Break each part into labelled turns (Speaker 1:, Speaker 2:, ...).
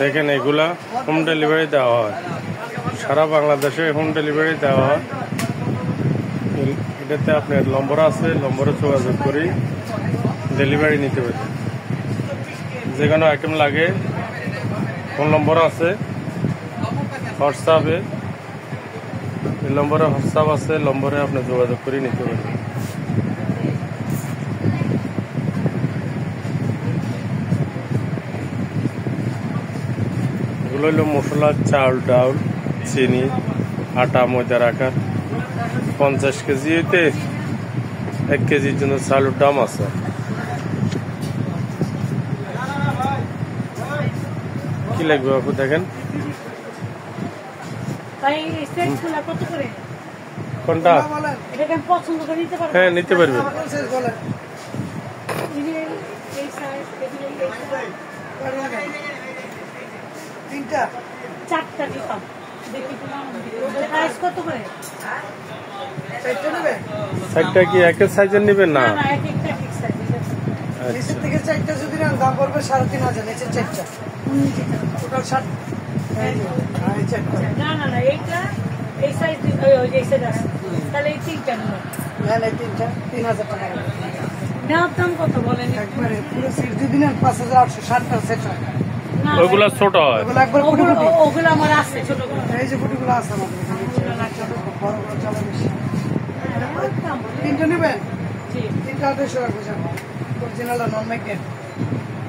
Speaker 1: দেখেন এগুলা home delivery দেওয়া হয়, সারা বাংলাদেশে হোম ডেলিভারি দেওয়া হয়। এটাতে আপনার নম্বর আছে, নম্বরে যোগাযোগ করি ডেলিভারি নিতে পারি। যে কোনো আইটেম লাগে ফোন নম্বর আছে, হোয়াটসঅ্যাপে এই নম্বরে হোয়াটসঅ্যাপ আছে, নম্বরে আপনি যোগাযোগ করে নিতে পারেন। এগুলো হলো মশলা, চাউল, ডাউল, চিনি, আটা, ময়দার আকার। 50 কেজি হইতে 1 কেজির জন্য চাউলের দাম আছে। কি লাগবে আপু দেখেন কোনটা? হ্যাঁ নিতে পারবেন। চারটা কি একের সাইজের নেবেন? না
Speaker 2: থেকে চারটা যদি দাম পড়বে 3,500, নিচে চারটা টোটাল 60।
Speaker 3: এই সাইজ তাহলে এই তিনটা
Speaker 2: এই তিনটা 3,000 টাকা।
Speaker 3: নেওয়ার দাম কত বলেন?
Speaker 2: একবারে পুরো সেট যদি নেন 5,860 সেট।
Speaker 1: ওইগুলা ছোট হয়,
Speaker 3: ওগুলো আমার আছে ছোট।
Speaker 2: এই যে ফুটিগুলো আছে আমাদের বড় বড় চালা বেশি। তিনটা নেবেন? তিনটা 250 রাখবো। অরিজিনাল নন মেকের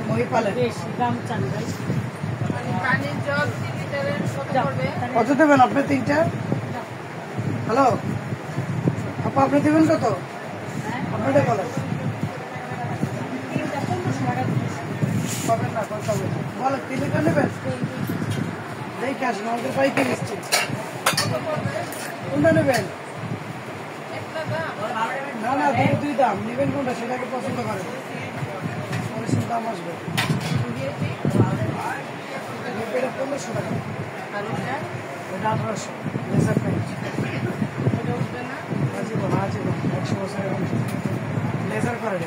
Speaker 2: মহিপালের। কত দেবেন আপনি তিনটা? হ্যালো আপা, আপনি দেবেন কত? আপনাদের বলেন। পাবেন না কত বলেন? তিনটা নেবেন? দেখে আসুন, আমাদের বাইকে নিচ্ছি। কোনটা নেবেন? না না, দুই দাম নেবেন। কোনটা সেটাকে পছন্দ করেন, দাম আসবে। এটা 1500 টাকা, এটা 1800। লেজার পেন্ট আজীবন 100 বছরের লেজার করে